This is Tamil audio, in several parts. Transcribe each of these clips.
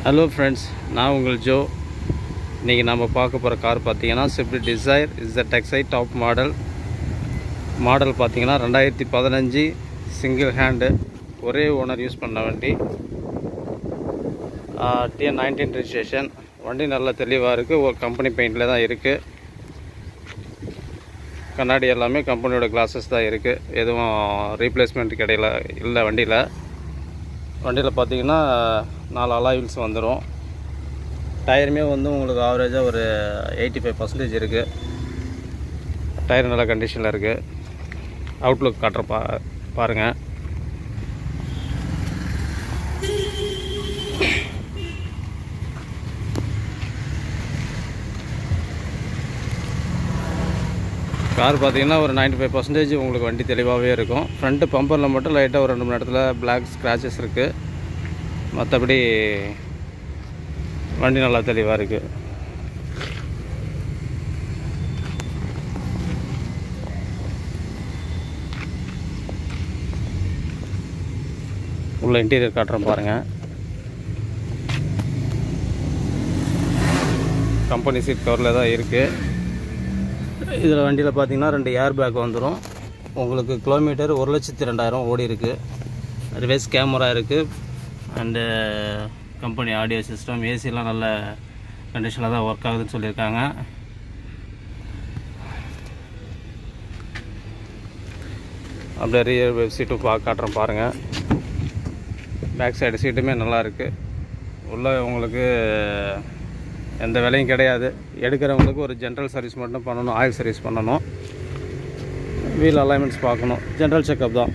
ஹலோ ஃப்ரெண்ட்ஸ், நான் உங்கள் ஜோ. இன்றைக்கி நம்ம பார்க்க போகிற கார் பார்த்தீங்கன்னா Swift desire ZXi top model பார்த்தீங்கன்னா 2015 சிங்கிள் ஹேண்டு ஒரே ஓனர் யூஸ் பண்ண வண்டி. TN19 registration. வண்டி நல்லா தெளிவாக இருக்குது. ஒரு கம்பெனி பெயிண்டில் தான் இருக்குது. கண்ணாடி எல்லாமே கம்பெனியோட கிளாஸஸ் தான் இருக்குது. எதுவும் ரீப்ளேஸ்மெண்ட் கிடையில இல்லை. வண்டியில் பார்த்தீங்கன்னா 4 அலாய் வீல்ஸ் வந்துடும். டயருமே உங்களுக்கு ஆவரேஜாக ஒரு 85% இருக்குது. டயர் நல்ல கண்டிஷனில் இருக்குது. அவுட்லுக் காட்டுற பாருங்கள். கார் பார்த்தீங்கன்னா ஒரு 95% உங்களுக்கு வண்டி தெளிவாகவே இருக்கும். ஃப்ரண்ட்டு பம்பரில் மட்டும் லைட்டாக ஒரு 2-3 இடத்துல பிளாக் ஸ்க்ராச்சஸ் இருக்குது. மற்றபடி வண்டி நல்லா தெளிவாக இருக்குது. உள்ள இன்டீரியர் காட்டுறோம் பாருங்கள். கம்பெனி சீட் கவரில் தான் இருக்குது. இதில் வண்டியில் பார்த்தீங்கன்னா 2 ஏர் பேக் வந்துடும். உங்களுக்கு கிலோமீட்டர் 1,02,000 ஓடி இருக்குது. ரிவர்ஸ் கேமரா இருக்குது. அண்டு கம்பெனி ஆடியோ சிஸ்டம், ஏசிலாம் நல்ல கண்டிஷனில் தான் ஒர்க் ஆகுதுன்னு சொல்லியிருக்காங்க. அப்படியே ரியர் வெப் சீட்டும் காட்டுறோம் பாருங்கள். பேக் சைடு சீட்டுமே நல்லாயிருக்கு. உள்ளே உங்களுக்கு எந்த வேலையும் கிடையாது. எடுக்கிறவங்களுக்கு ஒரு ஜென்ரல் சர்வீஸ் மட்டும் பண்ணணும். ஆயில் சர்வீஸ் பண்ணணும். வீல் அலைன்மெண்ட்ஸ் பார்க்கணும். ஜென்ரல் செக்கப் தான்.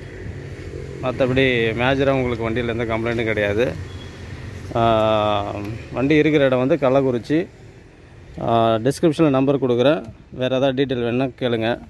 மற்றபடி மேஜராக உங்களுக்கு வண்டியில் எந்த கம்ப்ளைண்ட்டும் கிடையாது. வண்டி இருக்கிற இடம் கள்ளக்குறிச்சி. டிஸ்கிரிப்ஷனில் நம்பர் கொடுக்குறேன். வேறு ஏதாவது டீட்டெயில் வேணுன்னா கேளுங்கள்.